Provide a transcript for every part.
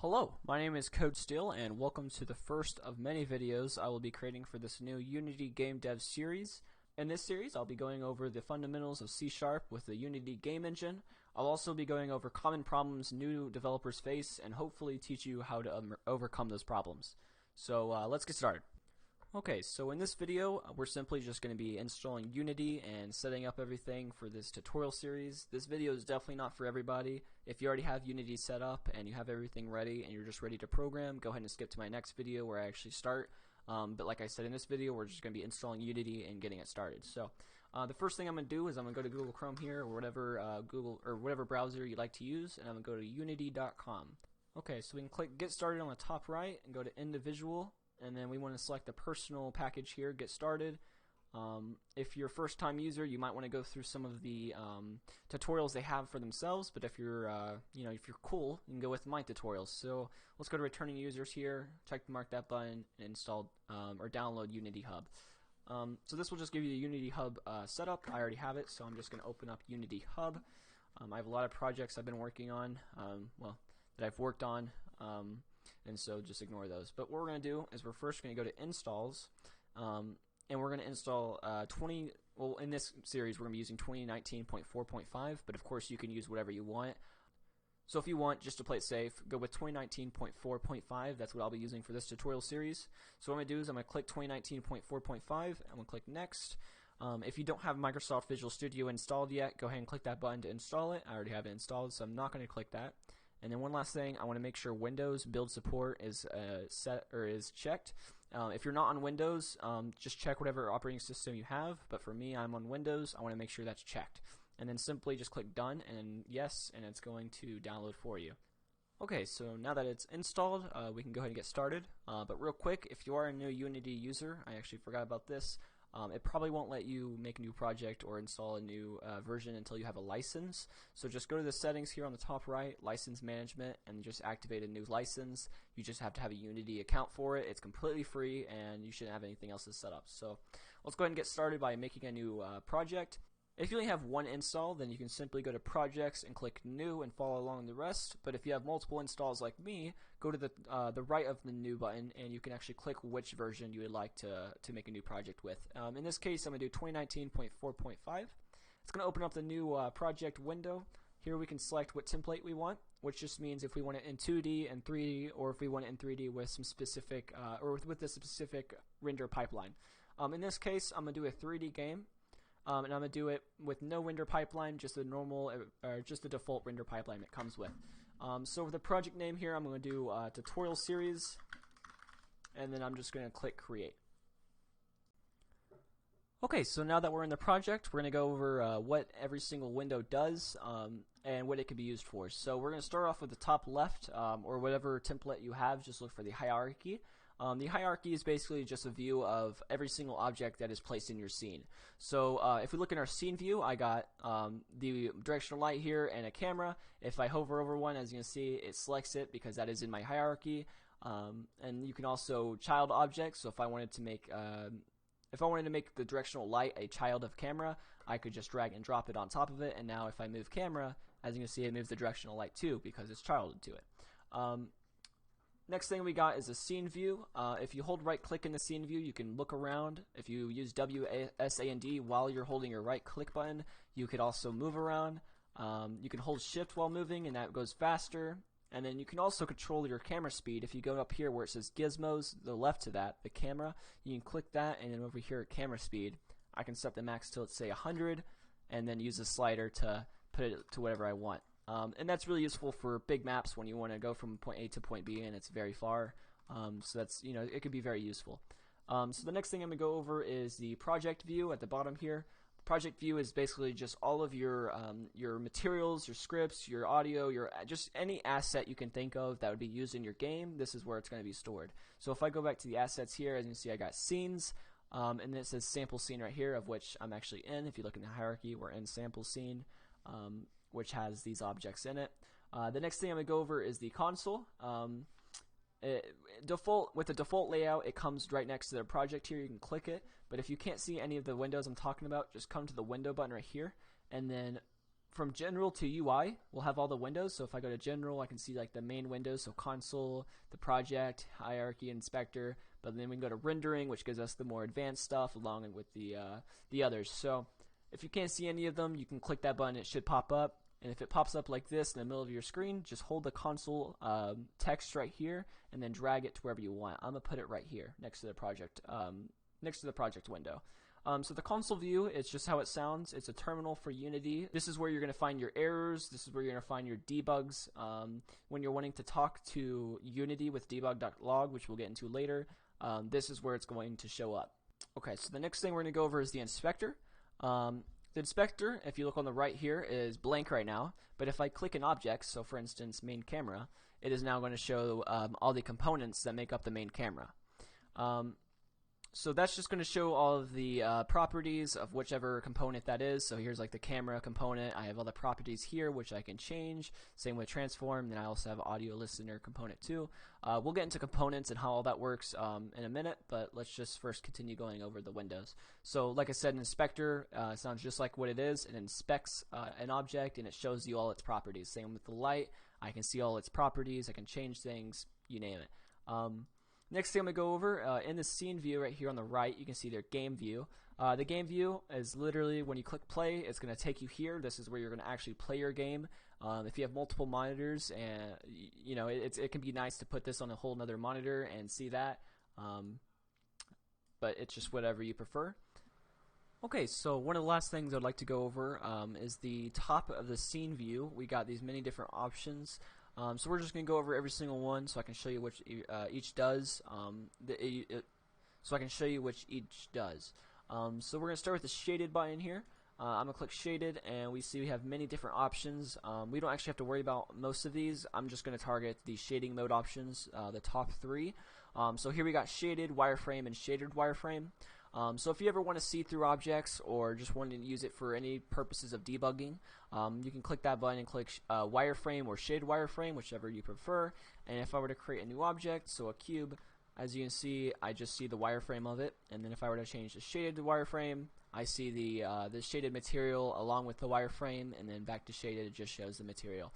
Hello, my name is Code Steel and welcome to the first of many videos I will be creating for this new Unity Game Dev series. In this series I'll be going over the fundamentals of C# with the Unity game engine. I'll also be going over common problems new developers face and hopefully teach you how to overcome those problems. So let's get started. Okay, so in this video, we're simply just going to be installing Unity and setting up everything for this tutorial series. This video is definitely not for everybody. If you already have Unity set up and you have everything ready and you're just ready to program, go ahead and skip to my next video where I actually start. But like I said, in this video, we're just going to be installing Unity and getting it started. So the first thing I'm going to do is I'm going to go to Google Chrome here or whatever whatever browser you like to use, and I'm going to go to unity.com. Okay, so we can click Get Started on the top right and go to Individual. And then we want to select the personal package here, Get Started. If you're a first-time user, you might want to go through some of the tutorials they have for themselves. But if you're, if you're cool, you can go with my tutorials. So let's go to Returning Users here. Mark that button and install or download Unity Hub. So this will just give you the Unity Hub setup. I already have it, so I'm just going to open up Unity Hub. I have a lot of projects I've been working on, that I've worked on. And so just ignore those. But what we're going to do is we're first going to go to installs, and we're going to install in this series we're going to be using 2019.4.5, but of course you can use whatever you want. So if you want, just to play it safe, go with 2019.4.5. That's what I'll be using for this tutorial series. So what I'm going to do is I'm going to click 2019.4.5. I'm going to click Next. If you don't have Microsoft Visual Studio installed yet, go ahead and click that button to install it. I already have it installed, so I'm not going to click that. And then one last thing, I want to make sure Windows build support is set or is checked. If you're not on Windows, just check whatever operating system you have. But for me, I'm on Windows. I want to make sure that's checked. And then simply just click Done and Yes, and it's going to download for you. Okay, so now that it's installed, we can go ahead and get started. But real quick, if you are a new Unity user, I actually forgot about this. It probably won't let you make a new project or install a new version until you have a license. So just go to the settings here on the top right, license management, and just activate a new license. You just have to have a Unity account for it. It's completely free and you shouldn't have anything else set up. So let's go ahead and get started by making a new project. If you only have one install, then you can simply go to Projects and click New and follow along the rest. But if you have multiple installs like me, go to the right of the New button and you can actually click which version you would like to make a new project with. In this case, I'm going to do 2019.4.5. It's going to open up the new project window. Here we can select what template we want, which just means if we want it in 2D and 3D, or if we want it in 3D with some specific with a specific render pipeline. In this case, I'm going to do a 3D game. And I'm going to do it with no render pipeline, just a normal, just the default render pipeline it comes with. So for the project name here, I'm going to do tutorial series, and then I'm just going to click create. Okay, so now that we're in the project, we're going to go over what every single window does and what it can be used for. So we're going to start off with the top left, or whatever template you have. Just look for the hierarchy. The hierarchy is basically just a view of every single object that is placed in your scene. So if we look in our scene view, I got the directional light here and a camera. If I hover over one, as you can see, it selects it because that is in my hierarchy. And you can also child objects. So if I wanted to make the directional light a child of camera, I could just drag and drop it on top of it. And now if I move camera, as you can see, it moves the directional light too because it's childed to it. Next thing we got is a scene view. If you hold right click in the scene view, you can look around. If you use WSAND while you're holding your right click button, you could also move around. You can hold shift while moving and that goes faster. And then you can also control your camera speed. If you go up here where it says gizmos, the left to that, the camera, you can click that, and then over here at camera speed, I can set the max to, let's say, 100, and then use the slider to put it to whatever I want. And that's really useful for big maps when you want to go from point A to point B and it's very far. So that's, it could be very useful. So the next thing I'm going to go over is the project view at the bottom here. The project view is basically just all of your materials, your scripts, your audio, just any asset you can think of that would be used in your game. This is where it's going to be stored. So if I go back to the assets here, as you can see, I got scenes. And it says sample scene right here, of which I'm actually in. If you look in the hierarchy, we're in sample scene. Which has these objects in it. The next thing I'm going to go over is the console. With the default layout, it comes right next to the project here. You can click it, but if you can't see any of the windows I'm talking about, just come to the window button right here, and then from general to UI, we'll have all the windows. So if I go to general, I can see like the main windows, so console, the project, hierarchy, inspector. But then we can go to rendering, which gives us the more advanced stuff along with the others. So if you can't see any of them, you can click that button. It should pop up. And if it pops up like this in the middle of your screen, just hold the console text right here and then drag it to wherever you want. I'm gonna put it right here next to the project window. So the console view, it's just how it sounds. It's a terminal for Unity. This is where you're going to find your errors. This is where you're going to find your debugs. When you're wanting to talk to Unity with debug.log, which we'll get into later, this is where it's going to show up. Okay, so the next thing we're going to go over is the inspector. The inspector, if you look on the right here, is blank right now. But if I click an object, so for instance, main camera, it is now going to show all the components that make up the main camera. So that's just going to show all of the properties of whichever component that is. So here's like the camera component. I have all the properties here, which I can change. Same with transform. Then I also have audio listener component too. We'll get into components and how all that works in a minute, but let's just first continue going over the windows. So like I said, an inspector sounds just like what it is. It inspects an object and it shows you all its properties. Same with the light. I can see all its properties. I can change things, you name it. Next thing I'm going to go over, in the scene view right here on the right, you can see their game view. The game view is literally when you click play, it's going to take you here. This is where you're going to actually play your game. If you have multiple monitors, and you know, it can be nice to put this on a whole nother monitor and see that. But it's just whatever you prefer. Okay, so one of the last things I'd like to go over is the top of the scene view. We got these many different options. So we're just going to go over every single one so I can show you which each does. So I can show you which each does. So we're going to start with the shaded button here. I'm going to click shaded and we see we have many different options. We don't actually have to worry about most of these. I'm just going to target the shading mode options, the top three. So here we got shaded, wireframe, and shaded wireframe. So if you ever want to see through objects or just want to use it for any purposes of debugging, you can click that button and click wireframe or shaded wireframe, whichever you prefer. And if I were to create a new object, so a cube, as you can see, I just see the wireframe of it. And then if I were to change the shaded to wireframe, I see the shaded material along with the wireframe, and then back to shaded, it just shows the material.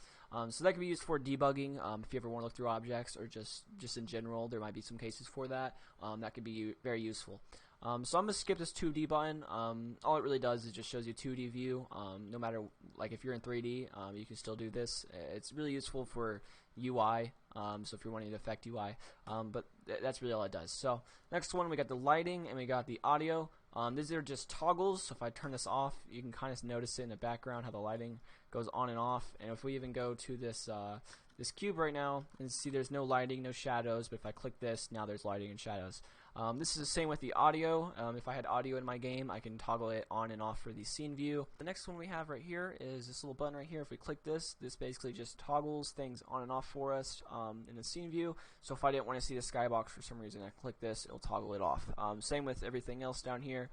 So that can be used for debugging if you ever want to look through objects, or just in general. There might be some cases for that. That could be very useful. So I'm going to skip this 2D button. All it really does is just shows you 2D view. No matter, like if you're in 3D, you can still do this. It's really useful for UI, so if you're wanting to affect UI, but that's really all it does. So next one, we got the lighting and we got the audio. These are just toggles, so if I turn this off, you can kind of notice it in the background how the lighting goes on and off. And if we even go to this this cube right now, and see there's no lighting, no shadows, but if I click this, now there's lighting and shadows. This is the same with the audio. If I had audio in my game, I can toggle it on and off for the scene view. The next one we have right here is this little button right here. If we click this, this basically just toggles things on and off for us in the scene view. So if I didn't want to see the skybox for some reason, I click this, it'll toggle it off. Same with everything else down here.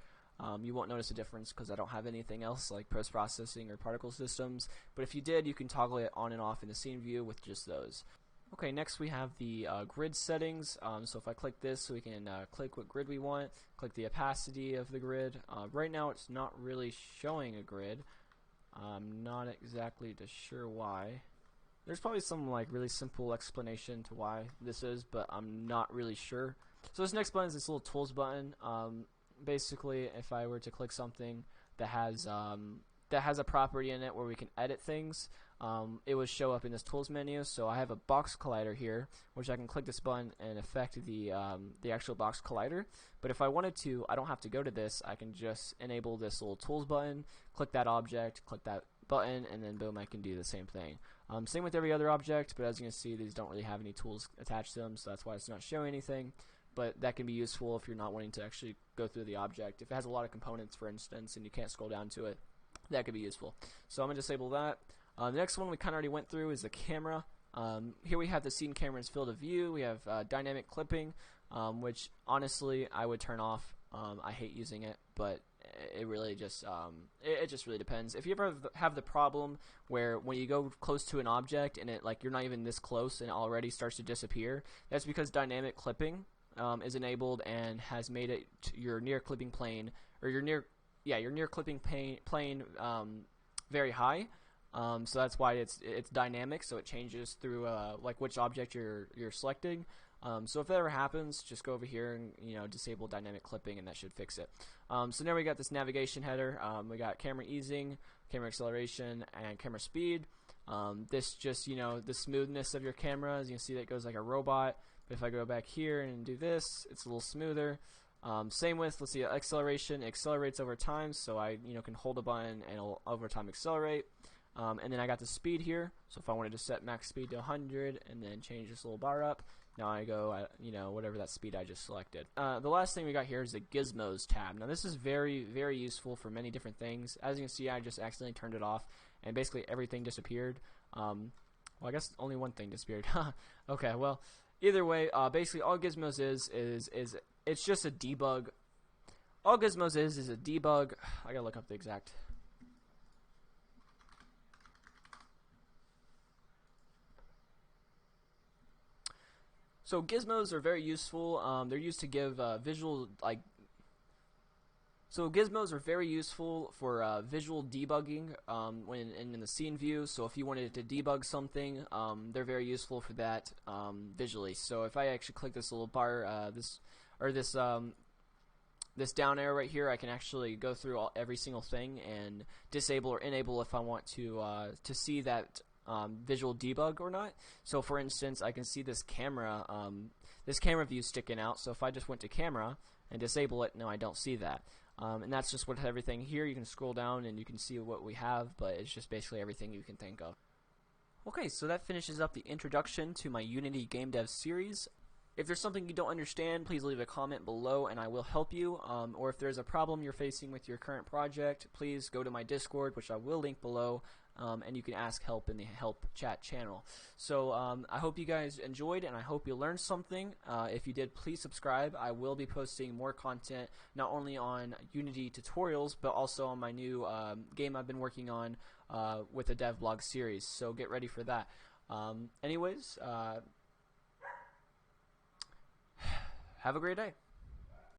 You won't notice a difference because I don't have anything else like post-processing or particle systems, but if you did, you can toggle it on and off in the scene view with just those. Okay, next we have the grid settings. So if I click this, we can click what grid we want, click the opacity of the grid. Right now it's not really showing a grid. I'm not exactly sure why. There's probably some like really simple explanation to why this is, but I'm not really sure. So this next button is this little tools button. Basically, if I were to click something that has a property in it where we can edit things, it would show up in this tools menu. So I have a box collider here, which I can click this button and affect the actual box collider. But if I wanted to, I don't have to go to this. I can just enable this little tools button, click that object, click that button, and then boom, I can do the same thing. Same with every other object, but as you can see, these don't really have any tools attached to them, so that's why it's not showing anything. But that can be useful if you're not wanting to actually go through the object. If it has a lot of components, for instance, and you can't scroll down to it, that could be useful. So I'm going to disable that. The next one we kind of already went through is the camera. Here we have the scene camera's field of view. We have dynamic clipping, which honestly I would turn off. I hate using it, but it really just it just really depends. If you ever have the problem where when you go close to an object and it like you're not even this close and it already starts to disappear, that's because dynamic clipping is enabled and has made it your near clipping plane, or your near clipping plane very high. So that's why it's dynamic, so it changes through like which object you're selecting. So if that ever happens, just go over here and disable dynamic clipping, and that should fix it. So now we got this navigation header. We got camera easing, camera acceleration, and camera speed. This just the smoothness of your camera. As you can see, that goes like a robot. But if I go back here and do this, it's a little smoother. Same with, let's see, acceleration. It accelerates over time, so I can hold a button and it'll over time accelerate. And then I got the speed here, so if I wanted to set max speed to 100 and then change this little bar up, now I go at whatever that speed I just selected. The last thing we got here is the gizmos tab. Now this is very, very useful for many different things. As you can see, I just accidentally turned it off and basically everything disappeared. Well, I guess only one thing disappeared. Okay, well, either way, basically all gizmos is it's just a debug. All gizmos is a debug. I gotta look up the exact. So gizmos are very useful. They're used to give visual So gizmos are very useful for visual debugging when in the scene view. So if you wanted to debug something, they're very useful for that visually. So if I actually click this little bar, this down arrow right here, I can actually go through every single thing and disable or enable if I want to see that visual debug or not. So for instance, I can see this camera view sticking out. So if I just went to camera and disable it, no, I don't see that. And that's just what everything here. You can scroll down and you can see what we have, but it's just basically everything you can think of. Okay, so that finishes up the introduction to my Unity Game Dev series. If there's something you don't understand, please leave a comment below and I will help you. Or if there's a problem you're facing with your current project, please go to my Discord, which I will link below, and you can ask help in the help chat channel. So I hope you guys enjoyed and I hope you learned something. If you did, please subscribe. I will be posting more content, not only on Unity tutorials, but also on my new game I've been working on with the devblog series. So get ready for that. Anyways, have a great day.